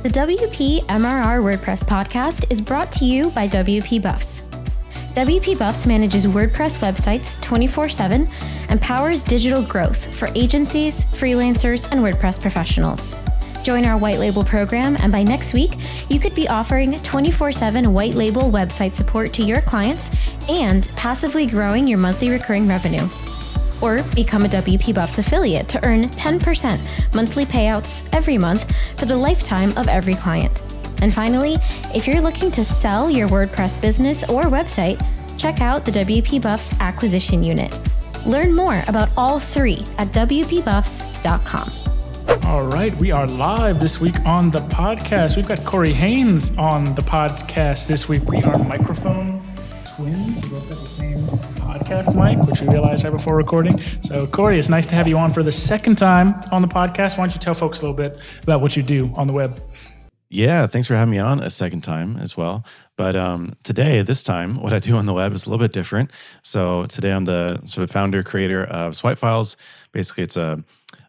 The WP MRR WordPress podcast is brought to you by WP Buffs. WP Buffs manages WordPress websites 24/7 and powers digital growth for agencies, freelancers, and WordPress professionals. Join our white label program, and by next week, you could be offering 24/7 white label website support to your clients and passively growing your monthly recurring revenue. Or become a WP Buffs affiliate to earn 10% monthly payouts every month for the lifetime of every client. And finally, if you're looking to sell your WordPress business or website, check out the WP Buffs acquisition unit. Learn more about all three at WPBuffs.com. All right, we are live this week on the podcast. We've got Corey Haines on the podcast this week. We are microphone twins. We both got the same podcast mic, which we realized right before recording. So, Corey, it's nice to have you on for the second time on the podcast. Why don't you tell folks a little bit about what you do on the web? Yeah, thanks for having me on a second time as well. But this time, what I do on the web is a little bit different. So today I'm the sort of founder, creator of Swipe Files. Basically, it's a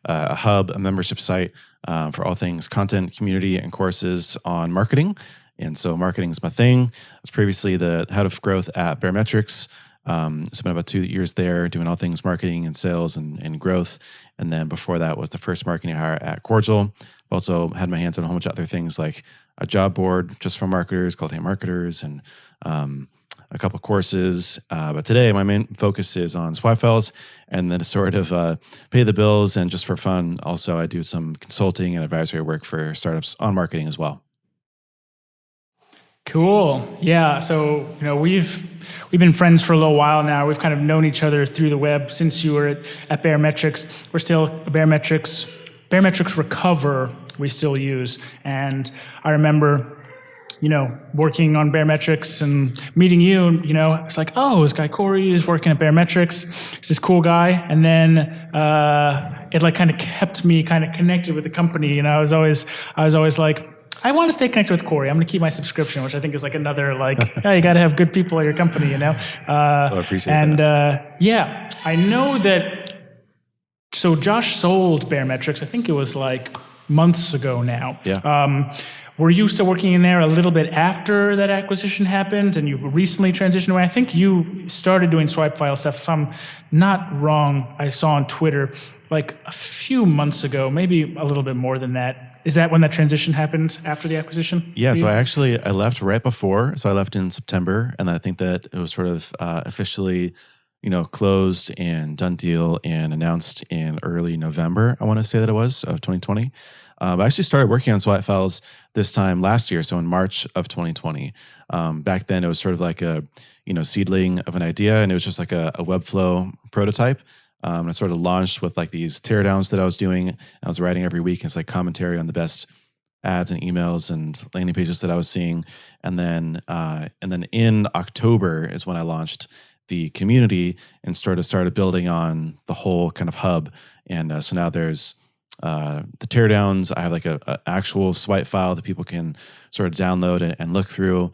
hub, a membership site for all things content, community, and courses on marketing. And so marketing is my thing. I was previously the head of growth at Baremetrics. Spent about 2 years there doing all things marketing and sales and growth. And then before that was the first marketing hire at Cordial. I've also had my hands on a whole bunch of other things like a job board just for marketers called Hey Marketers and a couple courses. But today my main focus is on Swipe Files and then to sort of pay the bills and just for fun. Also, I do some consulting and advisory work for startups on marketing as well. Cool. Yeah. So, we've been friends for a little while now. We've kind of known each other through the web since you were at Baremetrics. We're still Baremetrics Recover we still use. And I remember, working on Baremetrics and meeting you, it's like, oh, this guy Corey is working at Baremetrics. He's this cool guy. And then it kind of kept me kind of connected with the company. I was always like, I want to stay connected with Corey. I'm going to keep my subscription, which I think is another you got to have good people at your company, I appreciate that. I know that. So Josh sold Baremetrics. I think it was months ago now. Yeah. Were you still working in there a little bit after that acquisition happened, and you've recently transitioned away? I think you started doing Swipe File stuff. If I'm not wrong, I saw on Twitter a few months ago, maybe a little bit more than that. Is that when that transition happened after the acquisition? Yeah, so I left right before. So I left in September, and I think that it was sort of officially, closed and done deal and announced in early November, I want to say that it was, of 2020. I actually started working on Swipe Files this time last year, so in March of 2020. Back then, it was sort of like a seedling of an idea, and it was just like a Webflow prototype. I sort of launched with these teardowns that I was doing. I was writing every week. It's commentary on the best ads and emails and landing pages that I was seeing. And then in October is when I launched the community and started building on the whole kind of hub. And so now there's the teardowns. I have a actual swipe file that people can sort of download and look through.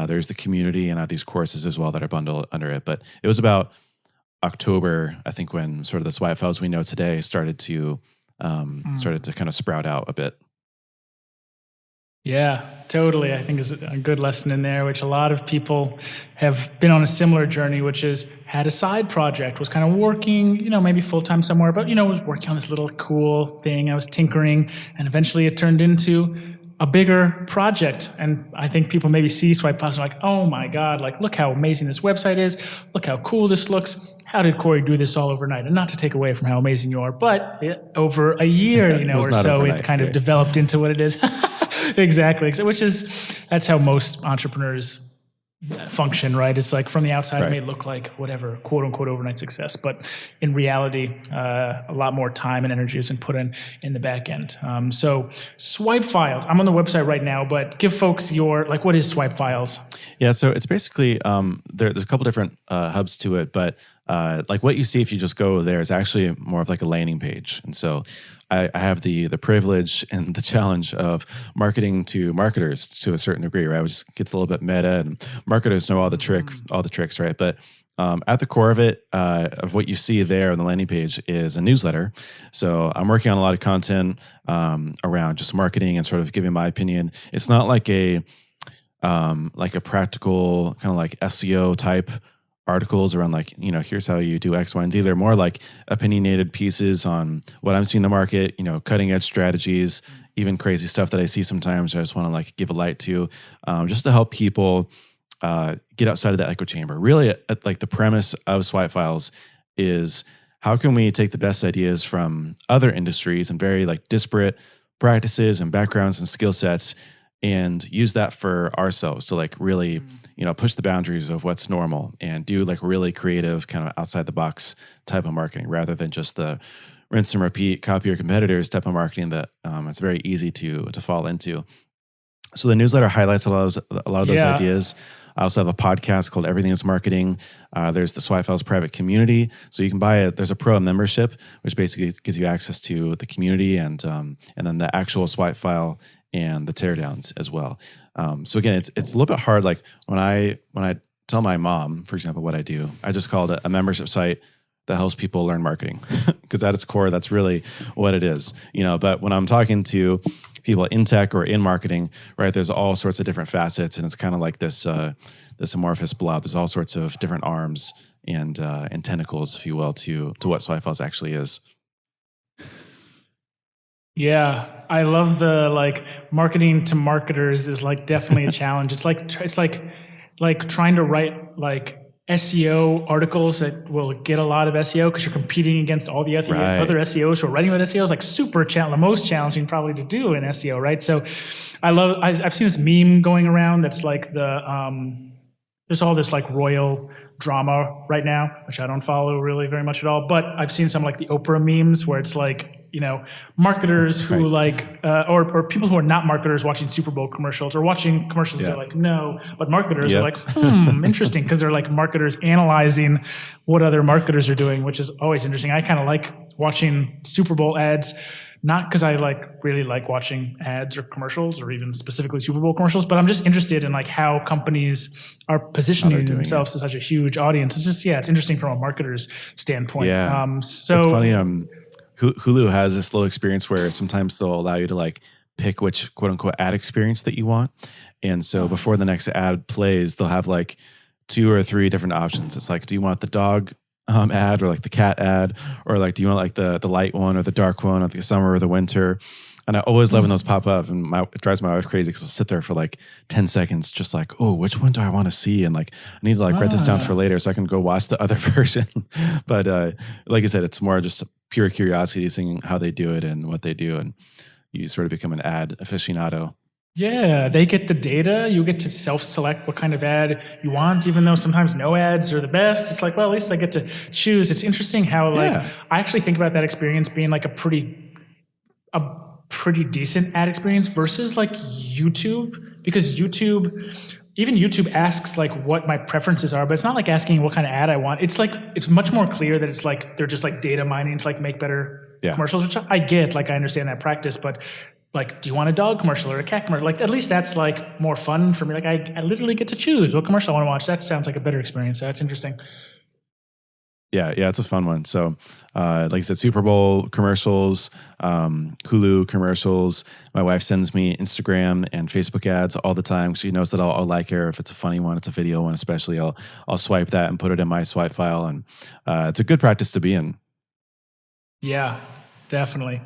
There's the community, and I have these courses as well that are bundled under it. But it was about October, I think, when sort of the Swipe Files we know today started to kind of sprout out a bit. Yeah, totally. I think is a good lesson in there, which a lot of people have been on a similar journey, which is had a side project, was kind of working, maybe full-time somewhere, but, was working on this little cool thing. I was tinkering, and eventually it turned into a bigger project. And I think people maybe see Swipe Files and are like, oh my God, look how amazing this website is. Look how cool this looks. How did Corey do this all overnight? And not to take away from how amazing you are, but over a year, or so, overnight, it kind of developed into what it is. Exactly. So, that's how most entrepreneurs function, right? It's from the outside, It may look like whatever, quote unquote, overnight success, but in reality, a lot more time and energy has been put in the back end. So Swipe Files, I'm on the website right now, but give folks your, what is Swipe Files? Yeah, so it's basically, there's a couple different hubs to it, but what you see if you just go there is actually more of a landing page. And so I have the privilege and the challenge of marketing to marketers to a certain degree, right? Which gets a little bit meta, and marketers know all the tricks, right? But at the core of it, of what you see there on the landing page is a newsletter. So I'm working on a lot of content around just marketing and sort of giving my opinion. It's not like a practical kind of like SEO type articles around like, here's how you do X, Y, and Z. They're more like opinionated pieces on what I'm seeing in the market, cutting edge strategies, even crazy stuff that I see sometimes. I just want to like give a light to, just to help people get outside of that echo chamber. Really, like the premise of Swipe Files is how can we take the best ideas from other industries and very like disparate practices and backgrounds and skill sets and use that for ourselves to like really, push the boundaries of what's normal and do like really creative kind of outside the box type of marketing rather than just the rinse and repeat, copy your competitors type of marketing that it's very easy to fall into. So the newsletter highlights a lot of those ideas. I also have a podcast called Everything is Marketing. There's the Swipe Files private community. So you can buy it. There's a pro membership, which basically gives you access to the community and then the actual Swipe File and the teardowns as well. So again, it's a little bit hard. Like when I tell my mom, for example, what I do, I just call it a membership site that helps people learn marketing because at its core, that's really what it is. But when I'm talking to people in tech or in marketing, right, there's all sorts of different facets, and it's kind of like this amorphous blob. There's all sorts of different arms and tentacles, if you will, to what Swipe Files actually is. Yeah, I love the like marketing to marketers is like definitely a challenge. It's like trying to write like SEO articles that will get a lot of SEO because you're competing against all the other SEOs who are writing about SEO. Is like super the most challenging probably to do in SEO, right? So I've seen this meme going around that's like there's all this like royal drama right now, which I don't follow really very much at all. But I've seen some like the Oprah memes where it's like, marketers who like, or people who are not marketers watching Super Bowl commercials or watching commercials. They're like, no, but marketers are like, interesting. Cause they're like marketers analyzing what other marketers are doing, which is always interesting. I kind of like watching Super Bowl ads, not because I really like watching ads or commercials or even specifically Super Bowl commercials, but I'm just interested in like how companies are positioning themselves to such a huge audience. It's just, it's interesting from a marketer's standpoint. Yeah. So it's funny. Hulu has this little experience where sometimes they'll allow you to like pick which quote unquote ad experience that you want. And so before the next ad plays, they'll have like 2 or 3 different options. It's like, do you want the dog ad or like the cat ad, or like, do you want like the light one or the dark one or the summer or the winter? And I always love when those pop up, and it drives my wife crazy because I'll sit there for like 10 seconds, just like, oh, which one do I want to see? And like, I need to like write this down for later so I can go watch the other version. But like I said, it's more just pure curiosity, seeing how they do it and what they do. And you sort of become an ad aficionado. Yeah, they get the data. You get to self-select what kind of ad you want, even though sometimes no ads are the best. It's like, well, at least I get to choose. It's interesting how I actually think about that experience being like a pretty decent ad experience versus like YouTube, because even YouTube asks like what my preferences are, but it's not like asking what kind of ad I want. It's like, it's much more clear that it's like, they're just like data mining to like make better commercials, which I get, like I understand that practice, but like, do you want a dog commercial or a cat commercial? Like, at least that's like more fun for me. Like I literally get to choose what commercial I want to watch. That sounds like a better experience. So that's interesting. Yeah, it's a fun one. So, like I said, Super Bowl commercials, Hulu commercials. My wife sends me Instagram and Facebook ads all the time. She knows that I'll like her if it's a funny one, it's a video one, especially. I'll swipe that and put it in my swipe file, and it's a good practice to be in. Yeah, definitely.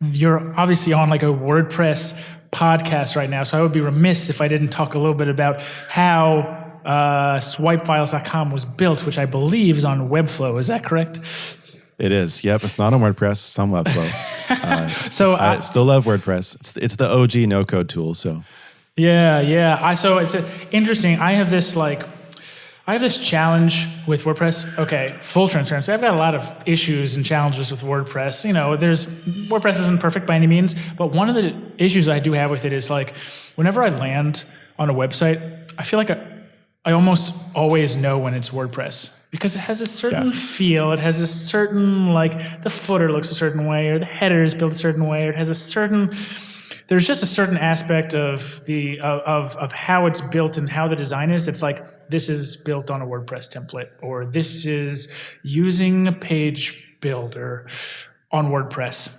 You're obviously on like a WordPress podcast right now, so I would be remiss if I didn't talk a little bit about how swipefiles.com was built, which I believe is on Webflow. Is that correct? It is. Yep. It's not on WordPress. It's on Webflow. So I still love WordPress. It's the OG no-code tool. So yeah. So it's interesting. I have this challenge with WordPress. Okay, full transparency. I've got a lot of issues and challenges with WordPress. WordPress isn't perfect by any means, but one of the issues I do have with it is like, whenever I land on a website, I feel like I almost always know when it's WordPress, because it has a certain feel. It has a certain, like, the footer looks a certain way, or the header is built a certain way, or it has a certain there's just a certain aspect of the of how it's built and how the design is. It's like, this is built on a WordPress template, or this is using a page builder on WordPress.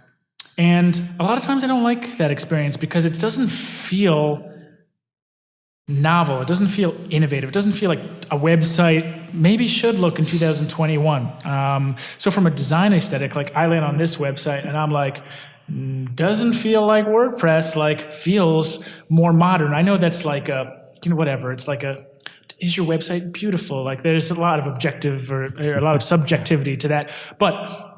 And a lot of times I don't like that experience because it doesn't feel novel. It doesn't feel innovative. It doesn't feel like a website maybe should look in 2021. So from a design aesthetic, like I land on this website and I'm like, doesn't feel like WordPress, like feels more modern. I know that's like a, whatever. It's like a, is your website beautiful? Like there's a lot of objective or a lot of subjectivity to that. But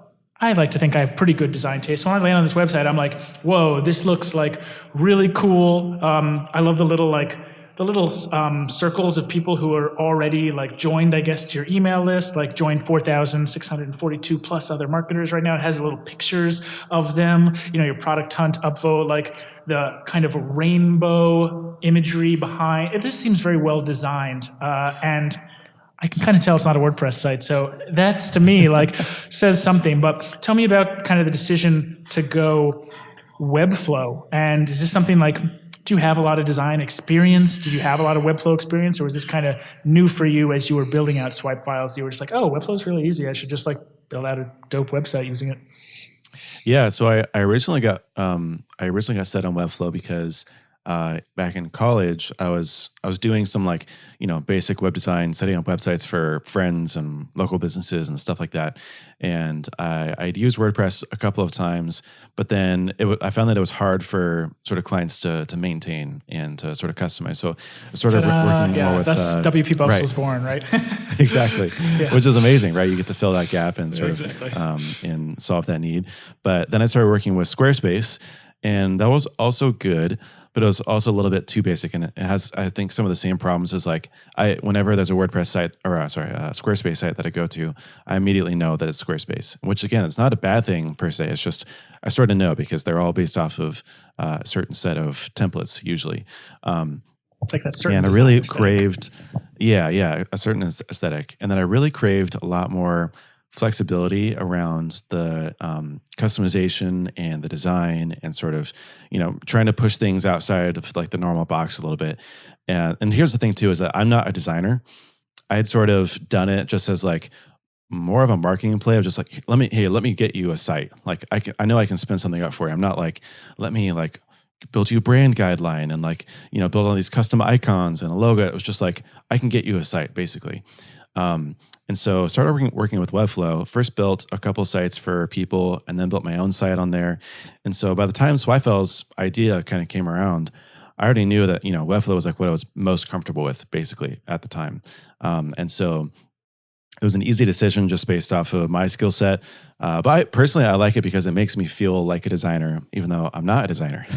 I like to think I have pretty good design taste. So when I land on this website, I'm like, whoa, this looks like really cool. I love the little circles of people who are already like joined, I guess, to your email list, like joined 4,642 plus other marketers right now. It has little pictures of them, your product hunt upvote, like the kind of rainbow imagery behind. It just seems very well designed. And I can kind of tell it's not a WordPress site. So that's, to me, like says something. But tell me about kind of the decision to go Webflow. And is this something like, do you have a lot of design experience? Did you have a lot of Webflow experience? Or was this kind of new for you as you were building out swipe files? You were just like, oh, Webflow is really easy. I should just like build out a dope website using it. Yeah. So I originally got set on Webflow because back in college, I was doing some like, basic web design, setting up websites for friends and local businesses and stuff like that. And I'd used WordPress a couple of times, but then I found that it was hard for sort of clients to maintain and to sort of customize. So I started working more with... That's WP Buffs was born, right? Exactly. Yeah. Which is amazing, right? You get to fill that gap and sort exactly. of and solve that need. But then I started working with Squarespace, and that was also good, but it was also a little bit too basic, and it has, I think, some of the same problems as like whenever there's a WordPress site or a Squarespace site that I go to, I immediately know that it's Squarespace. Which again, it's not a bad thing per se. It's just I sort of know because they're all based off of a certain set of templates usually. It's like that certain. And I really craved, a certain aesthetic, and then I really craved a lot more flexibility around the customization and the design and sort of, trying to push things outside of like the normal box a little bit. And here's the thing too, is that I'm not a designer. I had sort of done it just as like more of a marketing play of just like, let me get you a site. Like I know I can spin something up for you. I'm not like, let me like build you a brand guideline and like, build all these custom icons and a logo. It was just like, I can get you a site basically. And so started working with Webflow, first built a couple sites for people and then built my own site on there. And so by the time Swifell's idea kind of came around, I already knew that, Webflow was like what I was most comfortable with basically at the time. And so it was an easy decision just based off of my skill set. But I like it because it makes me feel like a designer, even though I'm not a designer.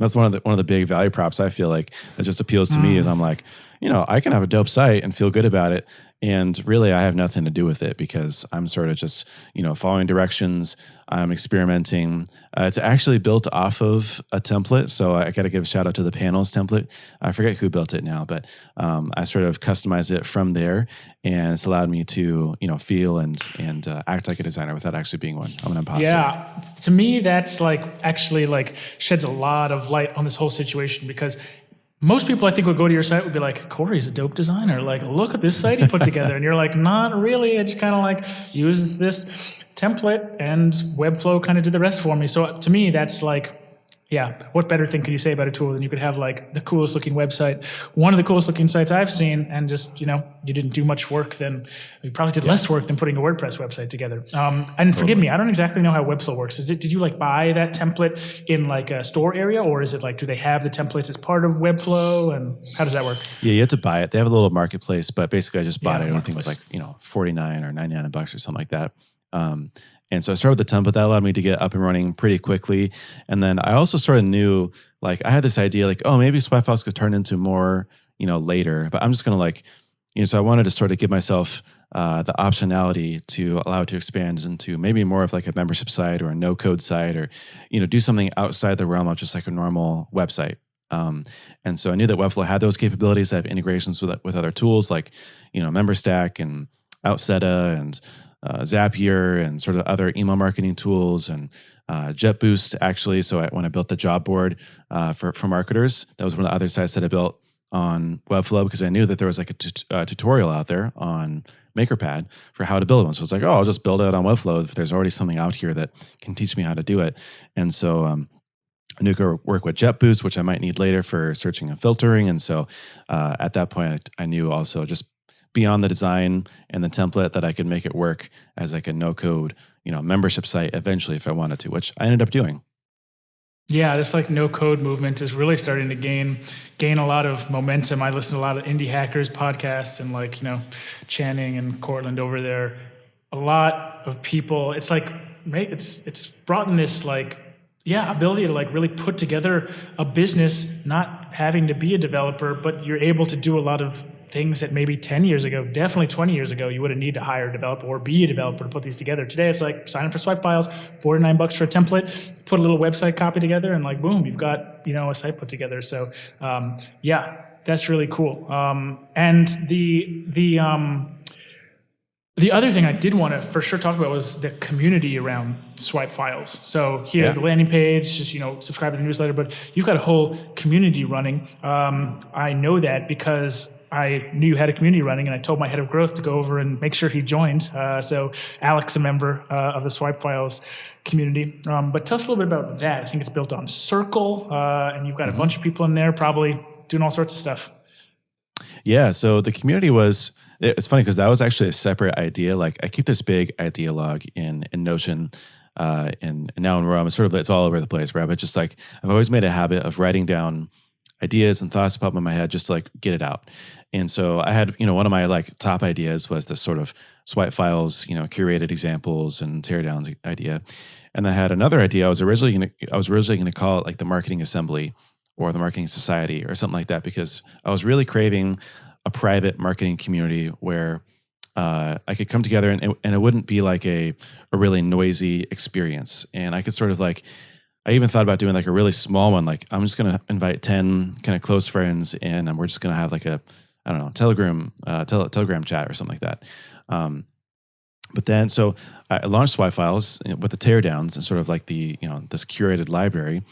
That's one of the big value props I feel like that just appeals to me is I'm like, I can have a dope site and feel good about it. And really, I have nothing to do with it because I'm sort of just, following directions. I'm experimenting. It's actually built off of a template. So I got to give a shout out to the panels template. I forget who built it now, but I sort of customized it from there. And it's allowed me to, feel and act like a designer without actually being one. I'm an imposter. Yeah. To me, that's like actually like sheds a lot of light on this whole situation because most people I think would go to your site would be like, Corey's a dope designer. Like, look at this site he put together. And you're like, not really. I just kind of like use this template and Webflow kind of did the rest for me. So to me, that's like, yeah, what better thing could you say about a tool than you could have like the coolest looking website, one of the coolest looking sites I've seen, and just, you didn't do much work then. You probably did less work than putting a WordPress website together. And forgive me, I don't exactly know how Webflow works. Did you like buy that template in like a store area, or is it like, do they have the templates as part of Webflow, and how does that work? Yeah, you have to buy it. They have a little marketplace, but basically I just bought it. I think it was like, $49 or $99 or something like that. And so I started with the template that allowed me to get up and running pretty quickly. And then I also sort of knew, like, I had this idea, like, oh, maybe Swifthouse could turn into more, later. But I'm just going to like, so I wanted to sort of give myself the optionality to allow it to expand into maybe more of like a membership site or a no-code site, or, do something outside the realm of just like a normal website. And so I knew that Webflow had those capabilities that have integrations with other tools like, MemberStack and Outseta and Zapier and sort of other email marketing tools and JetBoost actually. So when I built the job board for marketers, that was one of the other sites that I built on Webflow because I knew that there was like a tutorial out there on MakerPad for how to build one. So it's like, oh, I'll just build it on Webflow if there's already something out here that can teach me how to do it. And so I knew I could work with JetBoost, which I might need later for searching and filtering. And so at that point, I knew also just beyond the design and the template that I could make it work as like a no-code, membership site eventually if I wanted to, which I ended up doing. Yeah, this like no-code movement is really starting to gain a lot of momentum. I listen to a lot of indie hackers podcasts and like, Channing and Cortland over there. A lot of people, it's like, it's brought in this like, ability to like really put together a business, not having to be a developer, but you're able to do a lot of things that maybe 10 years ago, definitely 20 years ago, you would have needed to hire a developer or be a developer to put these together. Today, it's like sign up for Swipe Files, $49 for a template, put a little website copy together, and like, boom, you've got, a site put together. So, that's really cool. And the other thing I did want to for sure talk about was the community around Swipe Files. So here's the landing page, just, subscribe to the newsletter, but you've got a whole community running. I know that because I knew you had a community running, and I told my head of growth to go over and make sure he joined. So Alex, a member of the Swipe Files community. But tell us a little bit about that. I think it's built on Circle, and you've got a bunch of people in there probably doing all sorts of stuff. Yeah, so the community it's funny because that was actually a separate idea. Like I keep this big idea log in Notion, and now in Roam, it's all over the place, right? But just like I've always made a habit of writing down ideas and thoughts pop in my head just to like get it out. And so I had, one of my like top ideas was this sort of Swipe Files, curated examples and teardowns idea. And I had another idea. I was originally going to call it like the Marketing Assembly or the Marketing Society or something like that, because I was really craving a private marketing community where I could come together and it wouldn't be like a really noisy experience. And I could sort of like, I even thought about doing like a really small one. Like I'm just going to invite 10 kind of close friends in, and we're just going to have like Telegram chat or something like that. But then, so I launched Swipe Files with the teardowns and sort of like the, this curated library.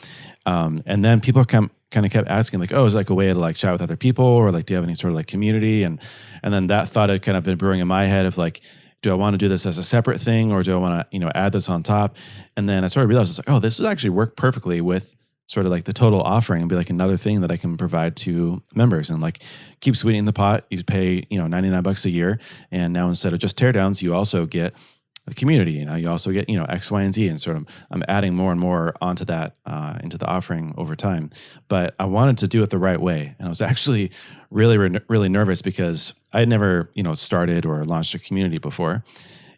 And then people kind of kept asking like, oh, is like a way to like chat with other people, or like, do you have any sort of like community? And then that thought had kind of been brewing in my head of like, do I want to do this as a separate thing, or do I want to, add this on top? And then I sort of realized it's like, oh, this would actually work perfectly with sort of like the total offering and be like another thing that I can provide to members, and like keep sweetening the pot. You pay, $99 a year. And now instead of just teardowns, you also get the community. You also get, X, Y, and Z, and sort of I'm adding more and more onto that, into the offering over time. But I wanted to do it the right way. And I was actually really, really nervous because I had never, started or launched a community before.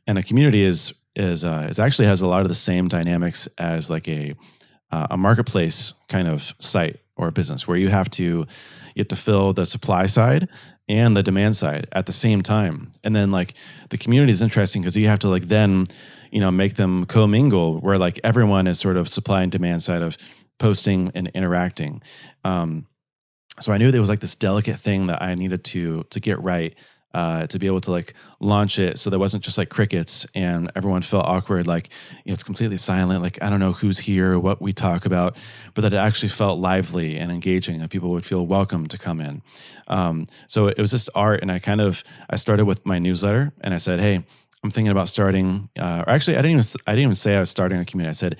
And a community is actually has a lot of the same dynamics as like a marketplace kind of site or business, where you have to fill the supply side and the demand side at the same time. And then like the community is interesting because you have to like then, make them commingle, where like everyone is sort of supply and demand side of posting and interacting. So I knew there was like this delicate thing that I needed to get right, to be able to like launch it so there wasn't just like crickets and everyone felt awkward, like it's completely silent, like I don't know who's here, what we talk about, but that it actually felt lively and engaging and people would feel welcome to come in. So it was just art, and I started with my newsletter, and I said, hey, I'm thinking about starting, or actually I didn't even say I was starting a community. I said,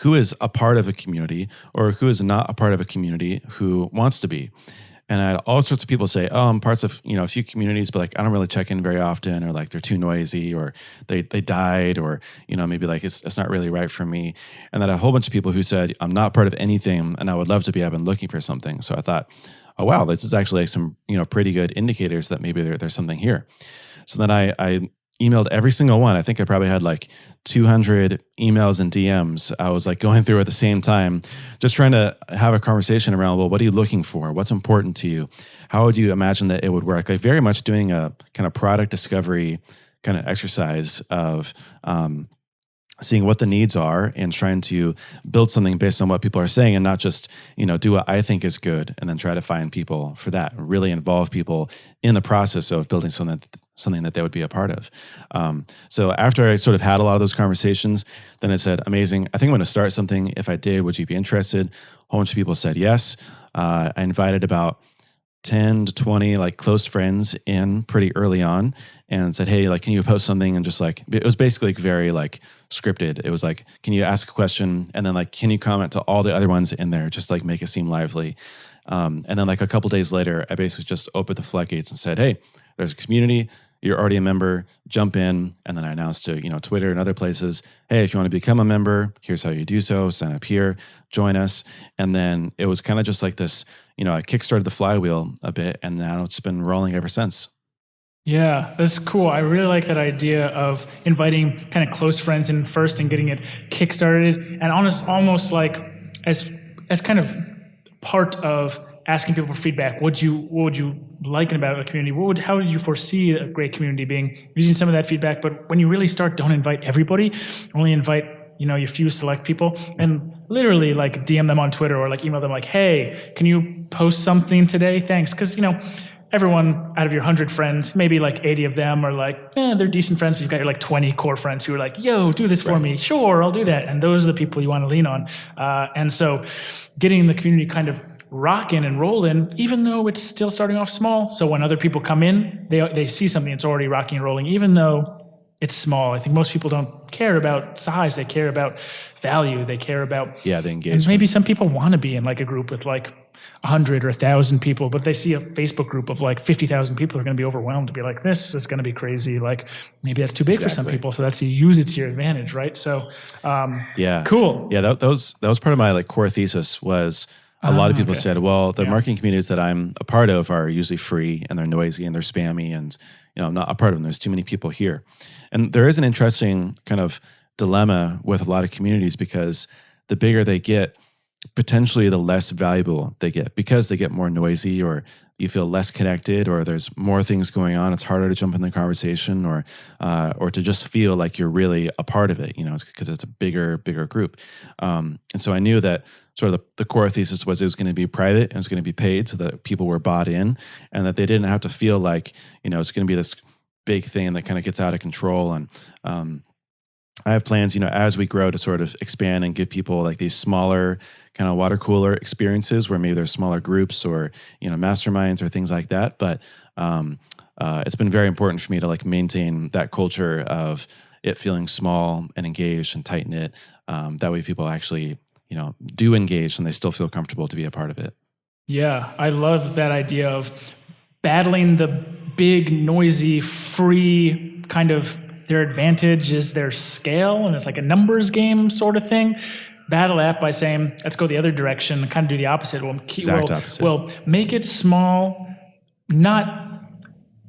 who is a part of a community, or who is not a part of a community who wants to be? And I had all sorts of people say, oh, I'm parts of, a few communities, but like, I don't really check in very often, or like they're too noisy, or they died, or, maybe like it's not really right for me. And then a whole bunch of people who said, I'm not part of anything and I would love to be, I've been looking for something. So I thought, oh, wow, this is actually like some, pretty good indicators that maybe there's something here. So then I emailed every single one. I think I probably had like 200 emails and DMs I was like going through at the same time, just trying to have a conversation around, well, what are you looking for? What's important to you? How would you imagine that it would work? Like very much doing a kind of product discovery kind of exercise of seeing what the needs are and trying to build something based on what people are saying, and not just, do what I think is good and then try to find people for that, really involve people in the process of building something something that they would be a part of. So after I sort of had a lot of those conversations, then I said, amazing, I think I'm going to start something. If I did, would you be interested? A whole bunch of people said yes. I invited about 10 to 20 like close friends in pretty early on and said, hey, like, can you post something? And just like, it was basically like very like scripted. It was like, can you ask a question? And then like, can you comment to all the other ones in there? Just like make it seem lively. And then like a couple days later, I basically just opened the floodgates and said, hey, there's a community. You're already a member, jump in. And then I announced to, Twitter and other places, hey, if you want to become a member, here's how you do so. Sign up here, join us. And then it was kind of just like this, I kickstarted the flywheel a bit, and now it's been rolling ever since. Yeah, that's cool. I really like that idea of inviting kind of close friends in first and getting it kickstarted, and almost like as kind of part of asking people for feedback. What would you like about a community? How would you foresee a great community being? Using some of that feedback, but when you really start, don't invite everybody. Only invite a few select people, and literally like DM them on Twitter or like email them like, hey, can you post something today? Thanks. Because everyone out of your 100 friends, maybe like 80 of them are like, they're decent friends, but you've got your like 20 core friends who are like, yo, do this for me. Sure, I'll do that. And those are the people you want to lean on. And so getting the community kind of rocking and rolling, even though it's still starting off small. So when other people come in, they see something that's already rocking and rolling, even though it's small. I think most people don't care about size. They care about value. They care about the engagement. And maybe some people want to be in like a group with like 100 or 1,000 people, but they see a Facebook group of like 50,000 people, are going to be overwhelmed to be like, this is going to be crazy. Like maybe that's too big for some people. So that's, you use it to your advantage, right? So cool. Yeah, that was part of my like core thesis was a lot of people said, well, the marketing communities that I'm a part of are usually free and they're noisy and they're spammy and I'm not a part of them. There's too many people here. And there is an interesting kind of dilemma with a lot of communities because the bigger they get, potentially the less valuable they get because they get more noisy or you feel less connected or there's more things going on. It's harder to jump in the conversation or to just feel like you're really a part of it, because it's a bigger group. And so I knew that sort of the core thesis was it was going to be private and it was going to be paid so that people were bought in and that they didn't have to feel like, it's going to be this big thing that kind of gets out of control. And I have plans, as we grow to sort of expand and give people like these smaller kind of water cooler experiences where maybe there's smaller groups or, masterminds or things like that. But it's been very important for me to like maintain that culture of it feeling small and engaged and tight knit. That way people actually, do engage and they still feel comfortable to be a part of it. Yeah, I love that idea of battling the big, noisy, free kind of. Their advantage is their scale, and it's like a numbers game sort of thing. Battle that by saying, let's go the other direction and kind of do the opposite. Opposite. We'll make it small, not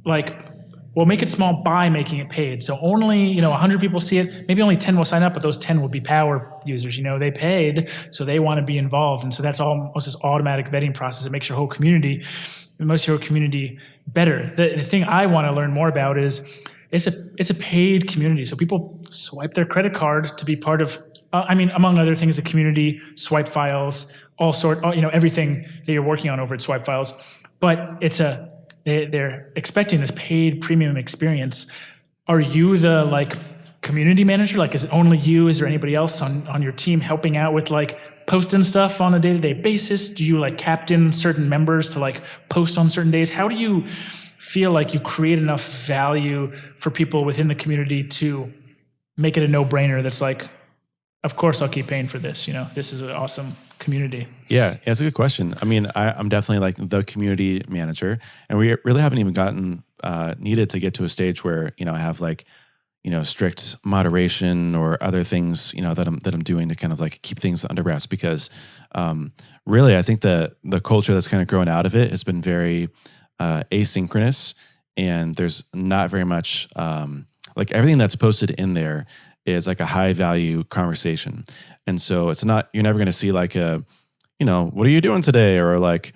like, we'll make it small by making it paid. So only, 100 people see it. Maybe only 10 will sign up, but those 10 will be power users. They paid, so they want to be involved. And so that's almost this automatic vetting process that makes your whole community better. The thing I want to learn more about is, it's a paid community. So people swipe their credit card to be part of, among other things, a community, swipe files, everything that you're working on over at Swipe Files. But they're expecting this paid premium experience. Are you the like community manager? Like, is it only you? Is there anybody else on your team helping out with like posting stuff on a day-to-day basis? Do you like captain certain members to like post on certain days? How do you feel like you create enough value for people within the community to make it a no-brainer that's like, of course I'll keep paying for this, this is an awesome community? Yeah, that's a good question. I'm definitely like the community manager, and we really haven't even gotten needed to get to a stage where, I have like, strict moderation or other things, that I'm doing to kind of like keep things under wraps because really I think the culture that's kind of grown out of it has been very asynchronous, and there's not very much like everything that's posted in there is like a high value conversation. And so it's not, you're never going to see like a, what are you doing today? Or like,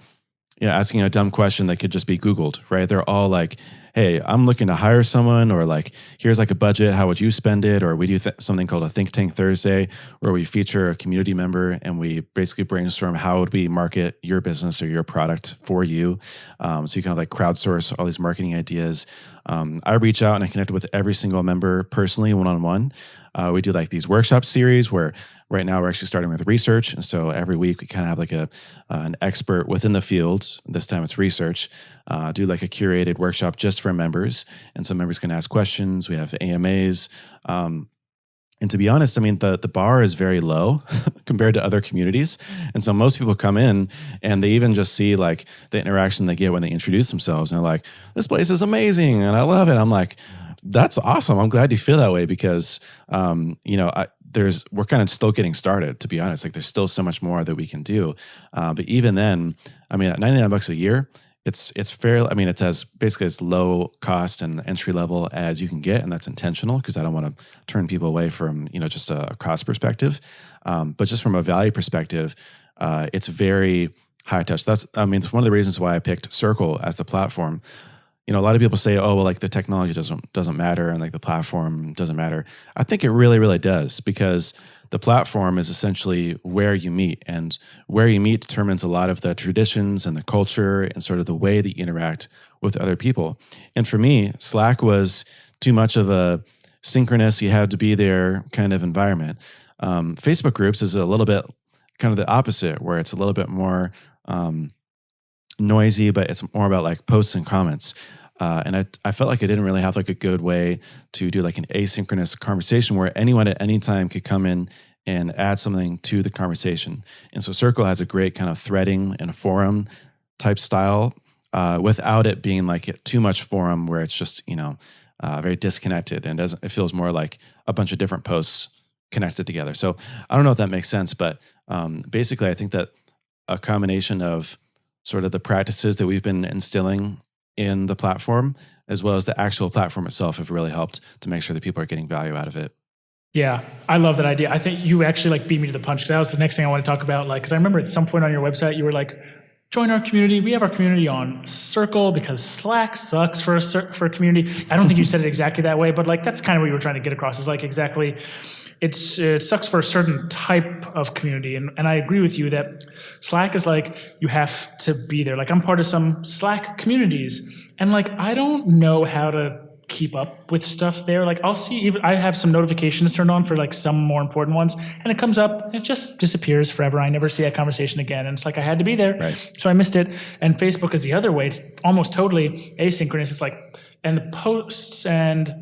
asking a dumb question that could just be Googled, right? They're all like, hey, I'm looking to hire someone, or like, here's like a budget, how would you spend it? Or we do something called a Think Tank Thursday, where we feature a community member and we basically brainstorm how would we market your business or your product for you. So you kind of like crowdsource all these marketing ideas. I reach out and I connect with every single member personally, one-on-one. We do like these workshop series where right now we're actually starting with research. And so every week we kind of have like an expert within the field. This time it's research. Do like a curated workshop just for members. And so members can ask questions. We have AMAs. And to be honest, I mean, the bar is very low compared to other communities. And so most people come in and they even just see like the interaction they get when they introduce themselves. And they're like, this place is amazing and I love it. I'm like, that's awesome. I'm glad you feel that way because, we're kind of still getting started, to be honest. Like there's still so much more that we can do. But even then, I mean, at $99 a year, it's fair. I mean, it's basically as low cost and entry level as you can get, and that's intentional because I don't want to turn people away from just a cost perspective, but just from a value perspective, it's very high touch. It's one of the reasons why I picked Circle as the platform. A lot of people say, oh, well, like the technology doesn't matter and like the platform doesn't matter. I think it really, really does because the platform is essentially where you meet, and where you meet determines a lot of the traditions and the culture and sort of the way that you interact with other people. And for me, Slack was too much of a synchronous, you had to be there kind of environment. Facebook groups is a little bit kind of the opposite, where it's a little bit more noisy, but it's more about like posts and comments. And I felt like I didn't really have like a good way to do like an asynchronous conversation where anyone at any time could come in and add something to the conversation. And so Circle has a great kind of threading and a forum type style without it being like too much forum where it's just, very disconnected and it feels more like a bunch of different posts connected together. So I don't know if that makes sense, but basically I think that a combination of sort of the practices that we've been instilling in the platform, as well as the actual platform itself, have really helped to make sure that people are getting value out of it. Yeah, I love that idea. I think you actually like beat me to the punch because that was the next thing I want to talk about. Like, because I remember at some point on your website, you were like, join our community. We have our community on Circle because Slack sucks for a community. I don't think you said it exactly that way, but like that's kind of what you were trying to get across is like exactly it sucks for a certain type of community. And I agree with you that Slack is like, you have to be there. Like I'm part of some Slack communities and like, I don't know how to keep up with stuff there. Like I'll see, even I have some notifications turned on for like some more important ones and it comes up and it just disappears forever. I never see that conversation again. And it's like, I had to be there. Right. So I missed it. And Facebook is the other way. It's almost totally asynchronous. It's like, and the posts and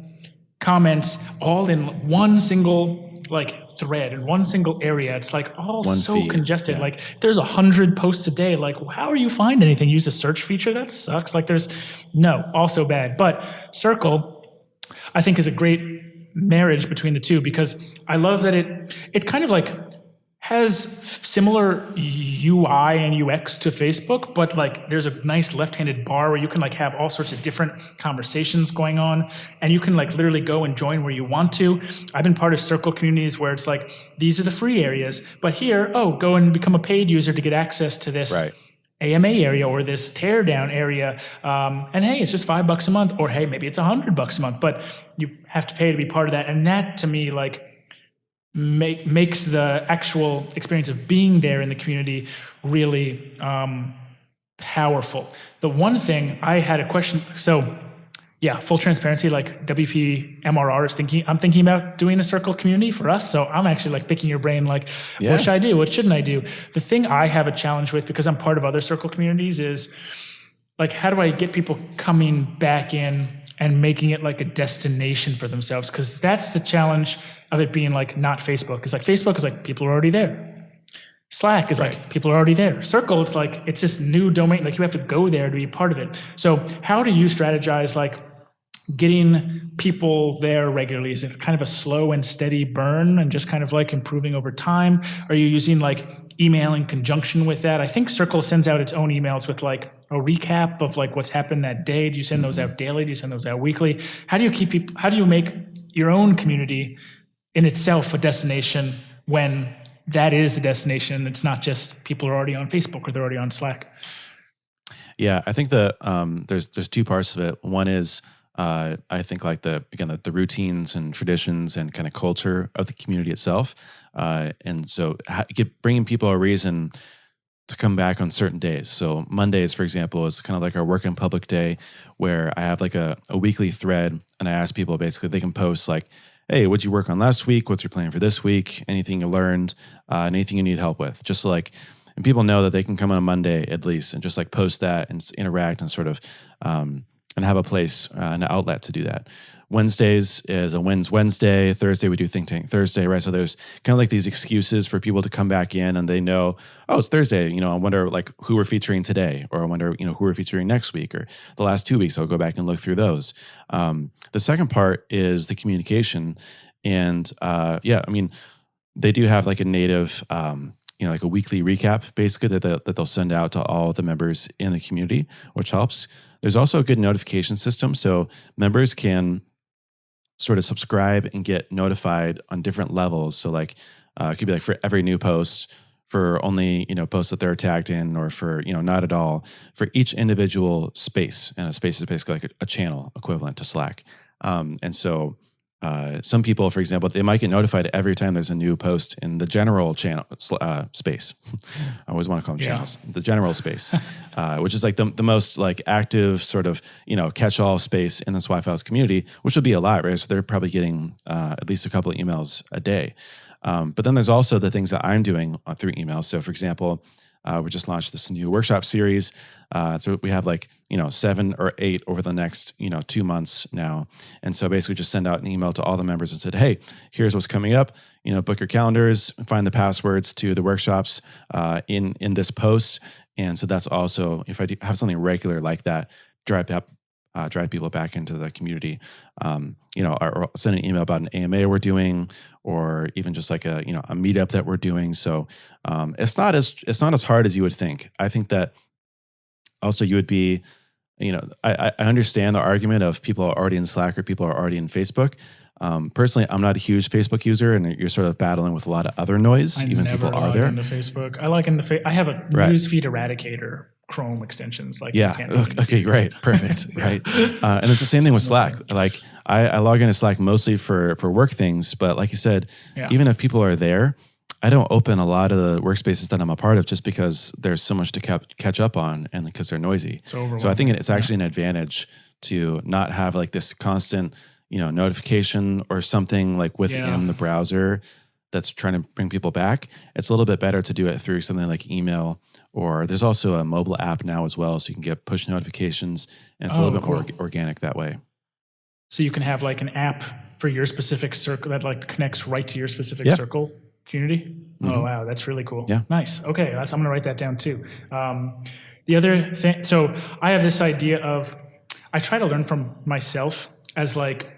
comments all in one single like thread in one single area. It's like all one so feed. congested. Yeah. Like if there's 100 posts a day, like how are you find anything? Use the search feature? That sucks. Like also bad. But Circle, I think is a great marriage between the two because I love that it kind of like has similar UI and UX to Facebook, but like there's a nice left-handed bar where you can like have all sorts of different conversations going on and you can like literally go and join where you want to. I've been part of Circle communities where it's like, these are the free areas, but here, go and become a paid user to get access to this Right. AMA area or this teardown area. And hey, it's just $5 a month, or hey, maybe it's $100 a month, but you have to pay to be part of that. And that to me, like, makes the actual experience of being there in the community really powerful. The one thing I had a question, so yeah, full transparency, like WP MRR is I'm thinking about doing a Circle community for us. So I'm actually like picking your brain, like, What should I do? What shouldn't I do? The thing I have a challenge with, because I'm part of other Circle communities, is like, how do I get people coming back in and making it like a destination for themselves? Because that's the challenge of it being like not Facebook. Because like Facebook is like, people are already there. Slack is like, people are already there. Circle, it's like, it's this new domain. Like you have to go there to be part of it. So how do you strategize like getting people there regularly? Is it kind of a slow and steady burn and just kind of like improving over time? Are you using like email in conjunction with that? I think Circle sends out its own emails with like a recap of like what's happened that day. Do you send those out daily? Do you send those out weekly? How do you make your own community in itself a destination when that is the destination and it's not just people are already on Facebook or they're already on Slack? Yeah, I think that there's two parts of it. One is I think like the routines and traditions and kind of culture of the community itself. And so bringing people a reason to come back on certain days. So Mondays, for example, is kind of like our work in public day where I have like a weekly thread and I ask people basically they can post like, hey, what'd you work on last week? What's your plan for this week? Anything you learned, anything you need help with? Just so like, and people know that they can come on a Monday at least and just like post that and interact and sort of, and have a place, an outlet to do that. Wednesdays is a Wins Wednesday. Thursday, we do Think Tank Thursday, right? So there's kind of like these excuses for people to come back in and they know, oh, it's Thursday. I wonder like who we're featuring today, or I wonder, who we're featuring next week or the last 2 weeks. I'll go back and look through those. The second part is the communication. And they do have like a native, like a weekly recap basically that they'll send out to all the members in the community, which helps. There's also a good notification system. So members can sort of subscribe and get notified on different levels. So like, it could be like for every new post, for only, posts that they're tagged in, or for, not at all, for each individual space. And a space is basically like a channel equivalent to Slack. And so some people, for example, they might get notified every time there's a new post in the general channel space. I always want to call them channels. The general space, which is like the most like active sort of, catch-all space in this Wi-Fi's community, which would be a lot, right? So they're probably getting at least a couple of emails a day. But then there's also the things that I'm doing through email. So for example, we just launched this new workshop series. So we have like, 7 or 8 over the next, 2 months now. And so basically just send out an email to all the members and said, hey, here's what's coming up, book your calendars, find the passwords to the workshops in this post. And so that's also, if I do have something regular like that, drive people back into the community, or send an email about an AMA we're doing, or even just like a meetup that we're doing. So it's not as hard as you would think. I think that also you would be, I understand the argument of people are already in Slack or people are already in Facebook. Personally, I'm not a huge Facebook user, and you're sort of battling with a lot of other noise, even people are there. Into Facebook. I like I have a newsfeed eradicator Chrome extensions. Like, okay, great, perfect, right. And it's the same thing with Slack. Like I log into Slack mostly for work things, but like you said, even if people are there, I don't open a lot of the workspaces that I'm a part of just because there's so much to catch up on and because they're noisy. So I think it's actually an advantage to not have like this constant, notification or something like within the browser that's trying to bring people back. It's a little bit better to do it through something like email, or there's also a mobile app now as well. So you can get push notifications, and it's a little bit more organic that way. So you can have like an app for your specific circle that like connects right to your specific circle community. Mm-hmm. Oh, wow. That's really cool. Yeah. Nice. Okay. I'm going to write that down too. The other thing, so I have this idea of, I try to learn from myself as like,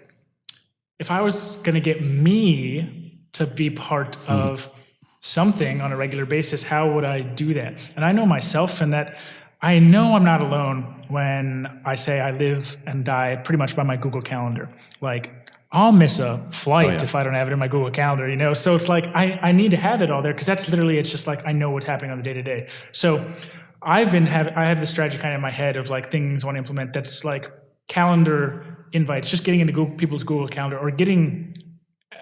if I was going to get me to be part of something on a regular basis, how would I do that? And I know myself, and that I know I'm not alone when I say I live and die pretty much by my Google Calendar. Like, I'll miss a flight if I don't have it in my Google Calendar, So it's like, I need to have it all there, because that's literally, it's just like, I know what's happening on the day to day. So I have this strategy kind of in my head of like things I want to implement that's like calendar invites, just getting into people's Google Calendar, or giving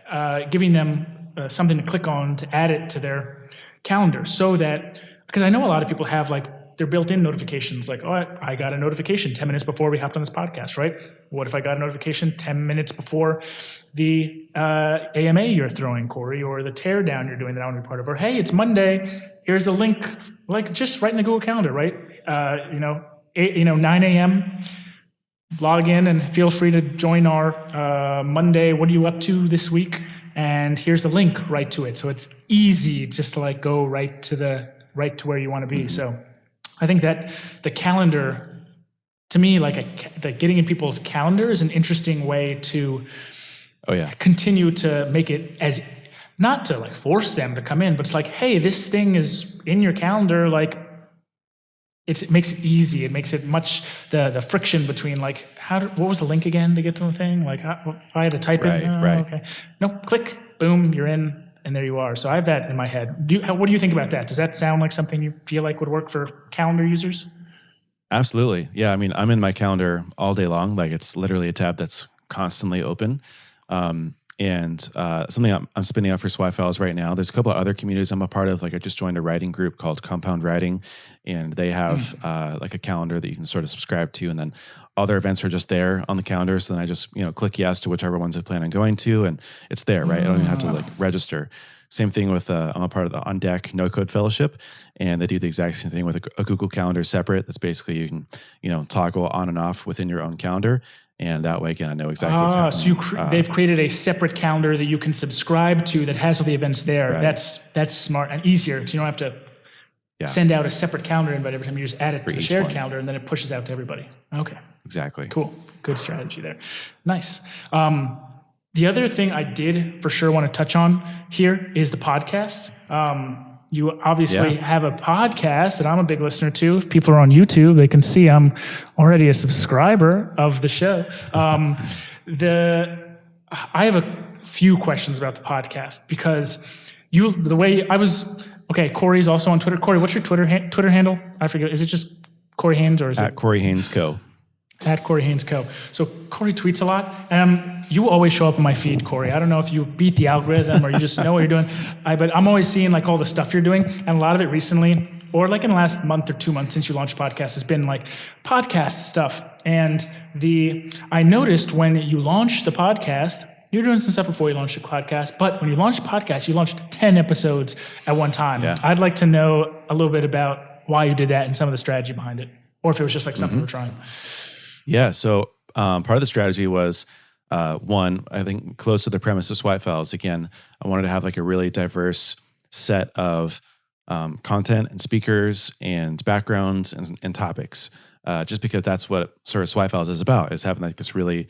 them something to click on to add it to their calendar, so that, because I know a lot of people have like their built-in notifications, like, oh, I got a notification 10 minutes before we hopped on this podcast, right? What if I got a notification 10 minutes before the AMA you're throwing, Corey, or the teardown you're doing that I want to be part of, or hey, it's Monday, here's the link, like just right in the Google Calendar, right? 9 a.m., log in and feel free to join our Monday, what are you up to this week? And here's the link right to it. So it's easy just to like go right to where you want to be. Mm-hmm. So I think that the calendar, to me, like getting in people's calendar is an interesting way to continue to make it as, not to like force them to come in, but it's like, hey, this thing is in your calendar, like, it makes it easy. It makes it much, the friction between like, what was the link again to get to the thing? Like, I had to type in. Right. Okay. No, click, boom, you're in, and there you are. So I have that in my head. What do you think about that? Does that sound like something you feel like would work for calendar users? Absolutely. Yeah. I mean, I'm in my calendar all day long. Like, it's literally a tab that's constantly open. And something I'm spinning up for Swy Files right now. There's a couple of other communities I'm a part of. Like I just joined a writing group called Compound Writing, and they have like a calendar that you can sort of subscribe to, and then all their events are just there on the calendar. So then I just click yes to whichever ones I plan on going to, and it's there, right? I don't even have to like register. Same thing with I'm a part of the On Deck No Code Fellowship, and they do the exact same thing with a Google Calendar separate. That's basically you can toggle on and off within your own calendar. And that way, again, I know exactly what's happening. So they've created a separate calendar that you can subscribe to that has all the events there. Right. That's smart and easier because you don't have to send out a separate calendar invite every time. You just add it to the shared calendar, and then it pushes out to everybody. Okay. Exactly. Cool. Good strategy there. Nice. The other thing I did for sure want to touch on here is the podcast. You obviously have a podcast that I'm a big listener to. If people are on YouTube, they can see I'm already a subscriber of the show. I have a few questions about the podcast because Corey's also on Twitter. Corey, what's your Twitter handle? I forget. Is it just Corey Haines or is it? At Corey Haines Co. At Corey Haines Co. So Corey tweets a lot, and you always show up in my feed, Corey. I don't know if you beat the algorithm or you just know what you're doing, but I'm always seeing like all the stuff you're doing, and a lot of it recently, or like in the last month or 2 months since you launched podcast, has been like podcast stuff. And I noticed when you launched the podcast, you're doing some stuff before you launched the podcast, but when you launched the podcast, you launched 10 episodes at one time. Yeah. I'd like to know a little bit about why you did that and some of the strategy behind it, or if it was just like something we're trying. Yeah, so part of the strategy was, one, I think close to the premise of Swy Files, again, I wanted to have like a really diverse set of content and speakers and backgrounds and topics, just because that's what sort of Swy Files is about, is having like this really,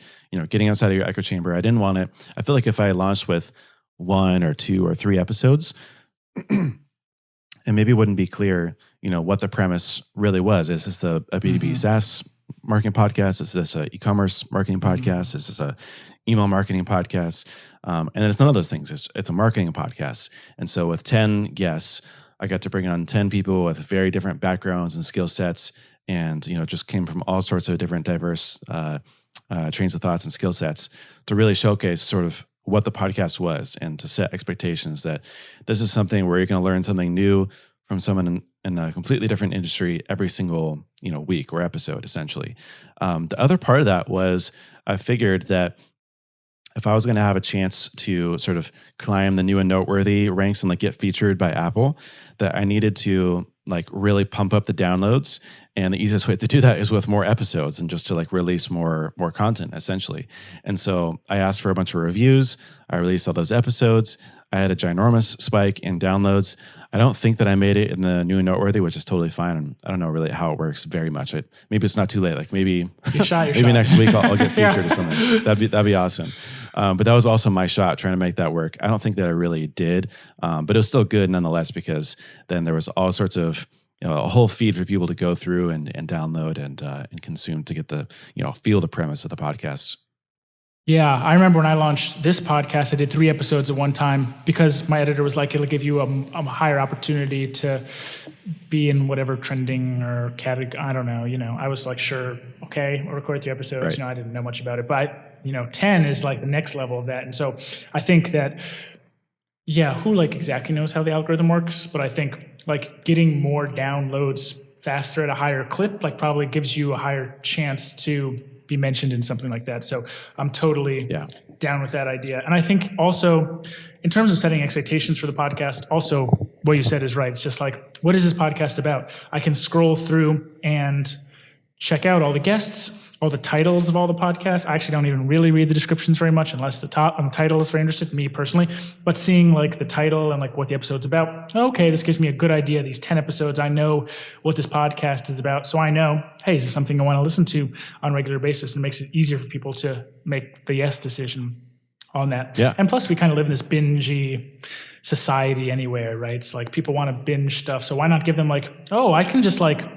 getting outside of your echo chamber. I didn't want it. I feel like if I launched with 1 or 2 or 3 episodes, and maybe it wouldn't be clear, what the premise really was. Is this a B2B SaaS marketing podcast? Is this an e-commerce marketing podcast? Is this a email marketing podcast? And then it's none of those things. It's a marketing podcast. And so with 10 guests, I got to bring on 10 people with very different backgrounds and skill sets, and just came from all sorts of different diverse trains of thoughts and skill sets to really showcase sort of what the podcast was, and to set expectations that this is something where you're going to learn something new from someone in a completely different industry every single week or episode, essentially. The other part of that was I figured that if I was going to have a chance to sort of climb the new and noteworthy ranks and like get featured by Apple, that I needed to like really pump up the downloads. And the easiest way to do that is with more episodes and just to like release more content, essentially. And so I asked for a bunch of reviews. I released all those episodes. I had a ginormous spike in downloads. I don't think that I made it in the new and noteworthy, which is totally fine. I don't know really how it works very much. Maybe it's not too late. Like maybe next week I'll get featured or something. That'd be awesome. But that was also my shot trying to make that work. I don't think that I really did, but it was still good nonetheless, because then there was all sorts of a whole feed for people to go through and download and consume to get the feel the premise of the podcast. Yeah, I remember when I launched this podcast, I did 3 episodes at one time because my editor was like, it'll give you a higher opportunity to be in whatever trending or category. I don't know. I was like, sure, okay, we'll record 3 episodes. Right. I didn't know much about it, but 10 is like the next level of that. And so I think that, who like exactly knows how the algorithm works, but I think like getting more downloads faster at a higher clip, like probably gives you a higher chance to be mentioned in something like that. So I'm totally down with that idea. And I think also in terms of setting expectations for the podcast, also what you said is right. It's just like, what is this podcast about? I can scroll through and check out all the guests, all the titles of all the podcasts. I actually don't even really read the descriptions very much unless the title is very interesting, me personally. But seeing like the title and like what the episode's about, okay, this gives me a good idea. These 10 episodes, I know what this podcast is about. So I know, hey, is this something I want to listen to on a regular basis? And it makes it easier for people to make the yes decision on that. Yeah. And plus we kind of live in this bingey society anywhere, right? It's like people want to binge stuff. So why not give them like, oh, I can just like...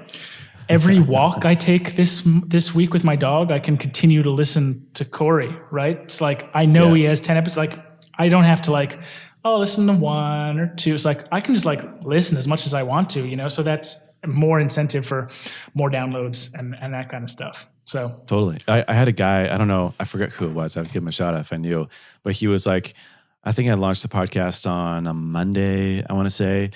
every walk I take this week with my dog, I can continue to listen to Corey, right? It's like, I know he has 10 episodes. Like, I don't have to like, listen to 1 or 2. It's like, I can just like listen as much as I want to, So that's more incentive for more downloads and that kind of stuff. So Totally. I had a guy, I don't know, I forget who it was. I'd give him a shout out if I knew, but he was like, I think I launched the podcast on a Monday, I want to say.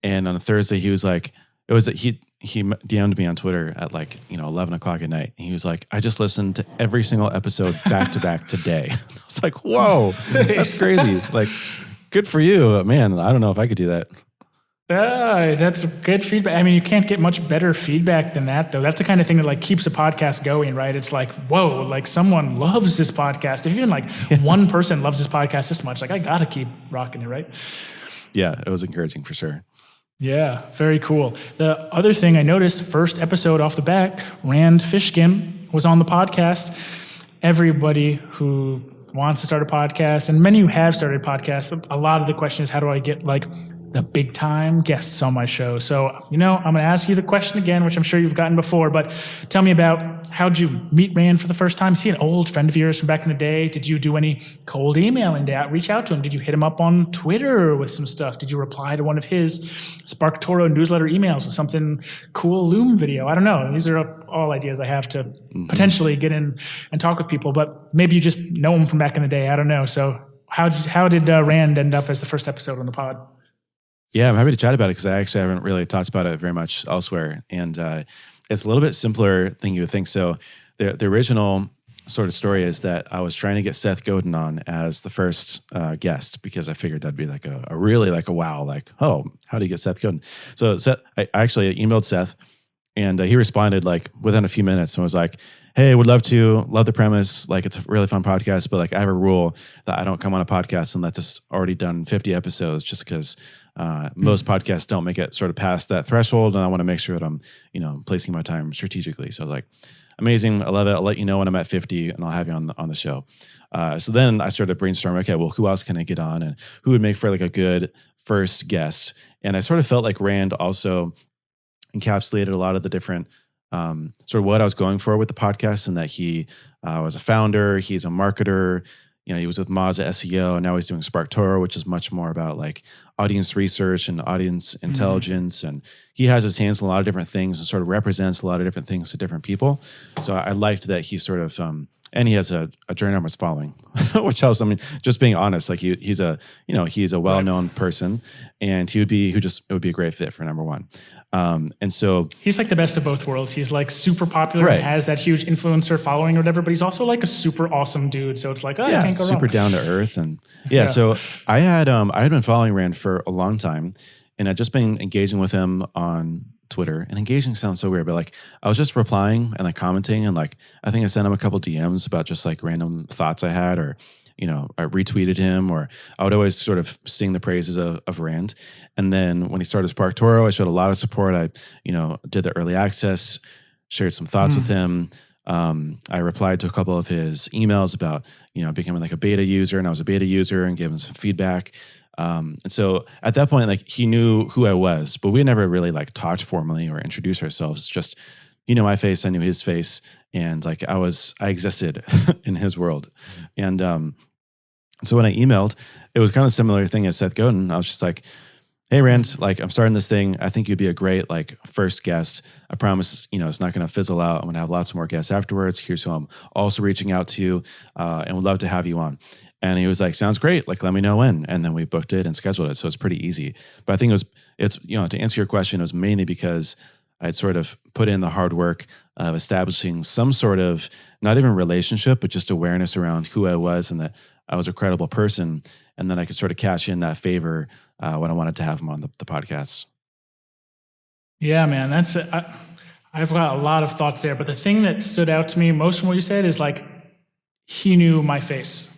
And on a Thursday, he was like, it was that he DM'd me on Twitter at like, 11 o'clock at night. And he was like, I just listened to every single episode back to back today. I was like, whoa, that's crazy. Like, good for you. Man, I don't know if I could do that. That's good feedback. I mean, you can't get much better feedback than that, though. That's the kind of thing that like keeps a podcast going, right? It's like, whoa, like someone loves this podcast. If even like one person loves this podcast this much, like I gotta keep rocking it, right? Yeah, it was encouraging for sure. Yeah, very cool. The other thing I noticed, first episode off the bat, Rand Fishkin was on the podcast. Everybody who wants to start a podcast, and many who have started podcasts, a lot of the question is, how do I get like the big time guests on my show? So, I'm going to ask you the question again, which I'm sure you've gotten before, but tell me about, how'd you meet Rand for the first time? Is he an old friend of yours from back in the day? Did you do any cold emailing to reach out to him? Did you hit him up on Twitter with some stuff? Did you reply to one of his SparkToro newsletter emails with something cool Loom video? I don't know. These are all ideas I have to potentially get in and talk with people, but maybe you just know him from back in the day. I don't know. So how did Rand end up as the first episode on the pod? Yeah, I'm happy to chat about it because I actually haven't really talked about it very much elsewhere. And it's a little bit simpler than you would think. So the original sort of story is that I was trying to get Seth Godin on as the first guest because I figured that'd be like a really like a wow, like, oh, how do you get Seth Godin? So Seth, I actually emailed Seth and he responded like within a few minutes and was like, hey, would love the premise. Like, it's a really fun podcast, but like I have a rule that I don't come on a podcast unless it's already done 50 episodes just because most podcasts don't make it sort of past that threshold. And I want to make sure that I'm, placing my time strategically. So I was like, amazing. I love it. I'll let you know when I'm at 50 and I'll have you on the show. So then I started brainstorming, okay, well, who else can I get on and who would make for like a good first guest? And I sort of felt like Rand also encapsulated a lot of the different sort of what I was going for with the podcast, and that he was a founder, he's a marketer, he was with Moz at SEO, and now he's doing SparkToro, which is much more about like audience research and audience intelligence. And he has his hands in a lot of different things and sort of represents a lot of different things to different people. So I liked that he sort of, and he has a journey numbers following, which helps. I mean, just being honest, like he's a well-known person, and it would be a great fit for number one. And so he's like the best of both worlds. He's like super popular and has that huge influencer following or whatever, but he's also like a super awesome dude. So it's like, I can't go wrong. Super down to earth. And so I had been following Rand for a long time, and I'd just been engaging with him on Twitter. And engaging sounds so weird, but like I was just replying and like commenting, and like I think I sent him a couple DMs about just like random thoughts I had, or I retweeted him, or I would always sort of sing the praises of Rand. And then when he started SparkToro, I showed a lot of support. I did the early access, shared some thoughts with him. I replied to a couple of his emails about becoming like a beta user, and I was a beta user, and gave him some feedback. And so at that point, like he knew who I was, but we never really like talked formally or introduced ourselves. It's just, my face, I knew his face, and like I existed in his world. And so when I emailed, it was kind of a similar thing as Seth Godin. I was just like, hey Rand, like I'm starting this thing. I think you'd be a great like first guest. I promise, it's not going to fizzle out. I'm going to have lots more guests afterwards. Here's who I'm also reaching out to, and would love to have you on. And he was like, sounds great. Like, let me know when. And then we booked it and scheduled it. So it's pretty easy. But I think it's to answer your question, it was mainly because I'd sort of put in the hard work of establishing some sort of, not even relationship, but just awareness around who I was and that I was a credible person. And then I could sort of cash in that favor when I wanted to have him on the podcast. Yeah, man, that's it. I've got a lot of thoughts there, but the thing that stood out to me most from what you said is like, he knew my face.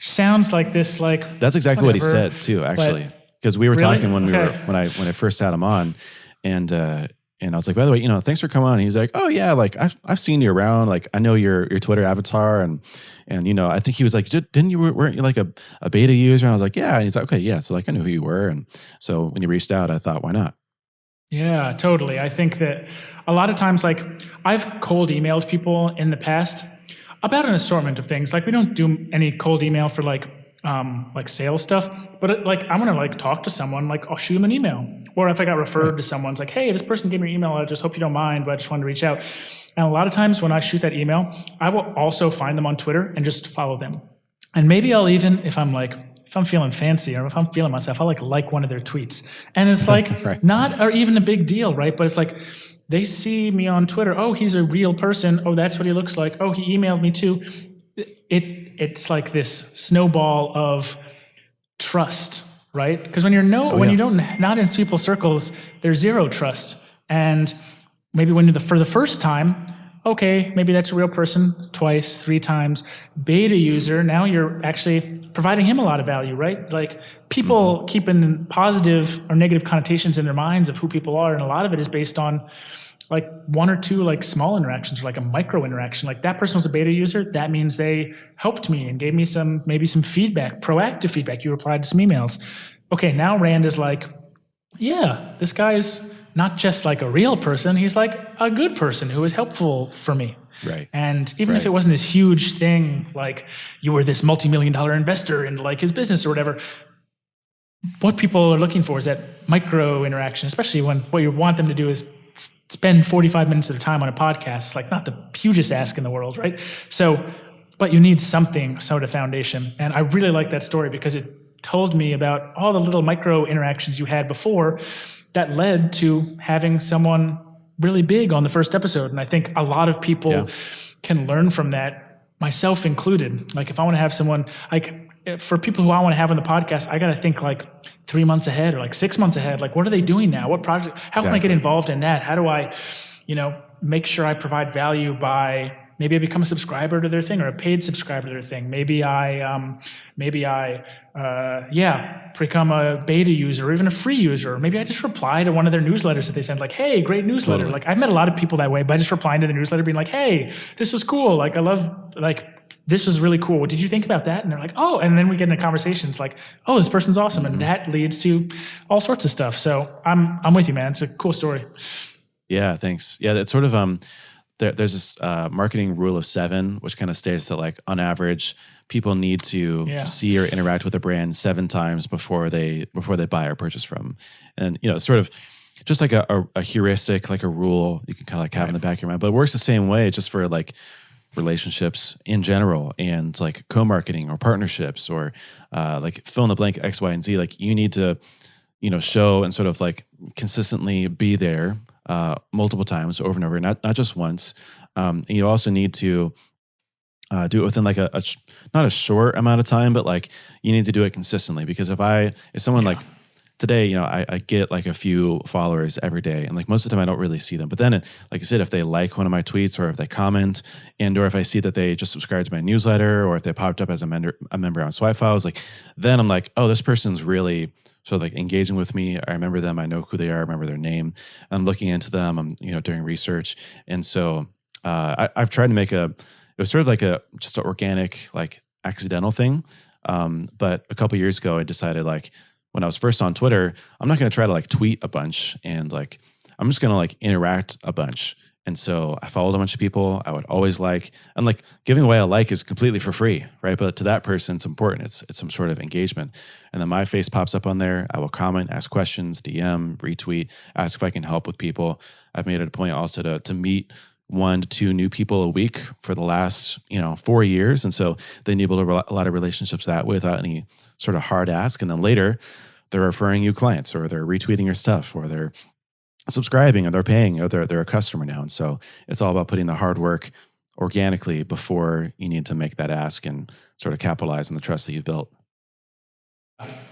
Sounds like this, like that's exactly what he said too, actually, because we were talking when when I first had him on, and I was like, by the way, thanks for coming on. And he was like, oh yeah, like I've seen you around, like I know your Twitter avatar, and I think he was like, weren't you like a beta user? And I was like, yeah. And he's like, okay, yeah. So like I knew who you were, and so when you reached out, I thought, why not? Yeah, totally. I think that a lot of times, like I've cold emailed people in the past about an assortment of things. Like we don't do any cold email for like like sales stuff, but like I'm gonna like talk to someone, like I'll shoot them an email, or if I got referred to someone, it's like, hey, this person gave me your email, I just hope you don't mind, but I just wanted to reach out. And a lot of times when I shoot that email, I will also find them on Twitter and just follow them. And maybe I'll even, if I'm feeling fancy or if I'm feeling myself, I'll like one of their tweets. And it's like Right. not or even a big deal, right? But it's like they see me on Twitter. Oh, he's a real person. Oh, that's what he looks like. Oh, he emailed me too. It's like this snowball of trust, right? Because when you don't not in people's circles, there's zero trust. And maybe when you're for the first time, okay, maybe that's a real person, twice, 3 times, beta user, now you're actually providing him a lot of value, right? Like people keeping positive or negative connotations in their minds of who people are, and a lot of it is based on like 1 or 2 like small interactions, or like a micro interaction. Like that person was a beta user, that means they helped me and gave me maybe some feedback, proactive feedback. You replied to some emails. Okay, now Rand is like, yeah, this guy's not just like a real person, he's like a good person who is helpful for me. Right. And even if it wasn't this huge thing, like you were this multi-million-dollar investor in like his business or whatever, what people are looking for is that micro interaction, especially when what you want them to do is spend 45 minutes of their time on a podcast. It's like not the hugest ask in the world, right? So, but you need something, sort of foundation. And I really like that story because it told me about all the little micro interactions you had before that led to having someone really big on the first episode. And I think a lot of people can learn from that, myself included. Like if I want to have someone, like for people who I want to have on the podcast, I got to think like 3 months ahead or like 6 months ahead. Like what are they doing now? What project? How can I get involved in that? How do I, make sure I provide value by maybe I become a subscriber to their thing or a paid subscriber to their thing. Maybe I become a beta user or even a free user. Or maybe I just reply to one of their newsletters that they send, like, hey, great newsletter. Totally. Like I've met a lot of people that way by just replying to the newsletter, being like, hey, this is cool. Like I love, like, this was really cool. What did you think about that? And they're like, oh, and then we get into conversations like, oh, this person's awesome. And that leads to all sorts of stuff. So I'm with you, man. It's a cool story. Yeah, thanks. Yeah, it's sort of, there's this marketing rule of 7, which kind of states that like on average, people need to see or interact with a brand 7 times before they buy or purchase from. And, sort of just like a heuristic, like a rule you can kind of like have in the back of your mind, but it works the same way just for like relationships in general and like co-marketing or partnerships or like fill in the blank X, Y, and Z. Like you need to, show and sort of like consistently be there multiple times over and over, not just once. And you also need to do it within like not a short amount of time, but like you need to do it consistently. Because if someone like today, I get like a few followers every day, and like most of the time I don't really see them. But then, like I said, if they like one of my tweets or if they comment, or if I see that they just subscribed to my newsletter or if they popped up as a member on Swipe Files, like then I'm like, oh, this person's really sort of like engaging with me. I remember them. I know who they are. I remember their name. I'm looking into them. I'm doing research, and so I've tried to make it was sort of like just an organic, like accidental thing. But a couple years ago, I decided like, when I was first on Twitter, I'm not going to try to like tweet a bunch and like, I'm just going to like interact a bunch. And so I followed a bunch of people. I would always and like giving away a like is completely for free, right? But to that person, it's important. It's some sort of engagement. And then my face pops up on there. I will comment, ask questions, DM, retweet, ask if I can help with people. I've made it a point also to meet 1 to 2 new people a week for the last 4 years, and so they enable a lot of relationships that way without any sort of hard ask. And then later, they're referring you clients, or they're retweeting your stuff, or they're subscribing, or they're paying, or they're a customer now. And so it's all about putting the hard work organically before you need to make that ask and sort of capitalize on the trust that you've built.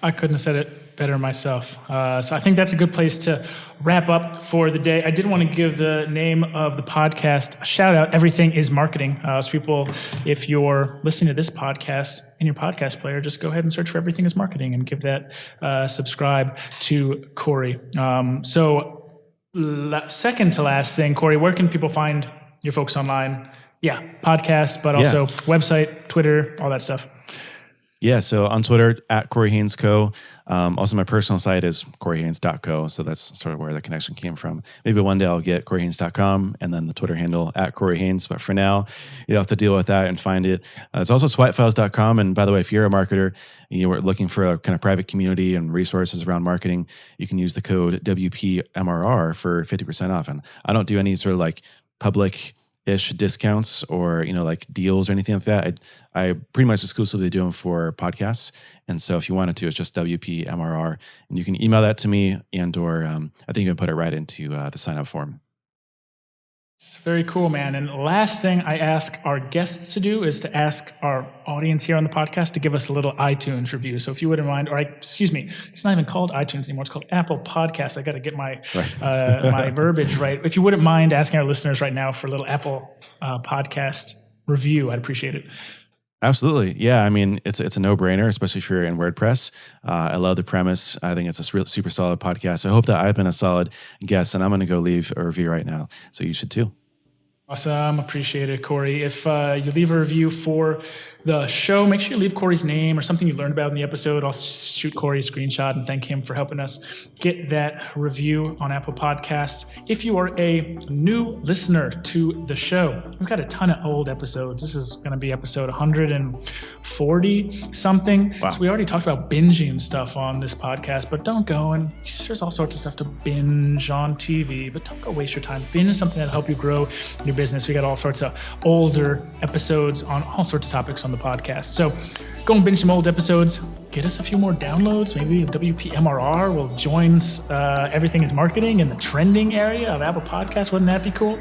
I couldn't have said it better myself. So I think that's a good place to wrap up for the day. I did want to give the name of the podcast a shout out. Everything is Marketing. So people, if you're listening to this podcast in your podcast player, just go ahead and search for Everything is Marketing and give that subscribe to Corey. Second to last thing, Corey, where can people find your folks online? Yeah, podcast, but also website, Twitter, all that stuff. Yeah, so on Twitter, at Corey Haines Co. Also, my personal site is coreyhaines.co. So that's sort of where the connection came from. Maybe one day I'll get coreyhaines.com and then the Twitter handle at Corey Haines. But for now, you'll have to deal with that and find it. It's also swipefiles.com. And by the way, if you're a marketer and you are looking for a kind of private community and resources around marketing, you can use the code WPMRR for 50% off. And I don't do any sort of like public-ish discounts or, like deals or anything like that. I pretty much exclusively do them for podcasts. And so if you wanted to, it's just WPMRR. And you can email that to me or I think you can put it right into the sign-up form. It's very cool, man. And last thing I ask our guests to do is to ask our audience here on the podcast to give us a little iTunes review. So if you wouldn't mind, it's not even called iTunes anymore. It's called Apple Podcasts. I got to get my my verbiage right. If you wouldn't mind asking our listeners right now for a little Apple Podcast review, I'd appreciate it. Absolutely. Yeah. I mean, it's a no-brainer, especially if you're in WordPress. I love the premise. I think it's a super solid podcast. I hope that I've been a solid guest, and I'm going to go leave a review right now. So you should too. Awesome. Appreciate it, Corey. If you leave a review for the show, make sure you leave Corey's name or something you learned about in the episode. I'll shoot Corey a screenshot and thank him for helping us get that review on Apple Podcasts. If you are a new listener to the show, we've got a ton of old episodes. This is going to be episode 140 something. Wow. So we already talked about binging stuff on this podcast, but don't go and there's all sorts of stuff to binge on TV, but don't go waste your time. Binge something that'll help you grow your business. We got all sorts of older episodes on all sorts of topics on the podcast. So go and binge some old episodes, get us a few more downloads. Maybe WPMRR will join Everything is Marketing in the trending area of Apple Podcasts. Wouldn't that be cool?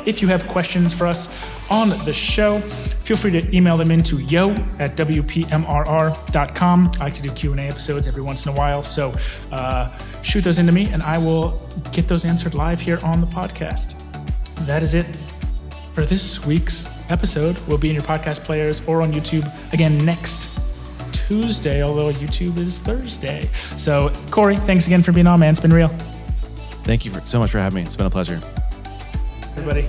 If you have questions for us on the show, feel free to email them into yo@wpmrr.com. I like to do Q&A episodes every once in a while. So shoot those into me and I will get those answered live here on the podcast. That is it for this week's episode. We'll be in your podcast players or on YouTube again next Tuesday, although YouTube is Thursday. So, Corey, thanks again for being on, man. It's been real. Thank you so much for having me. It's been a pleasure. Everybody.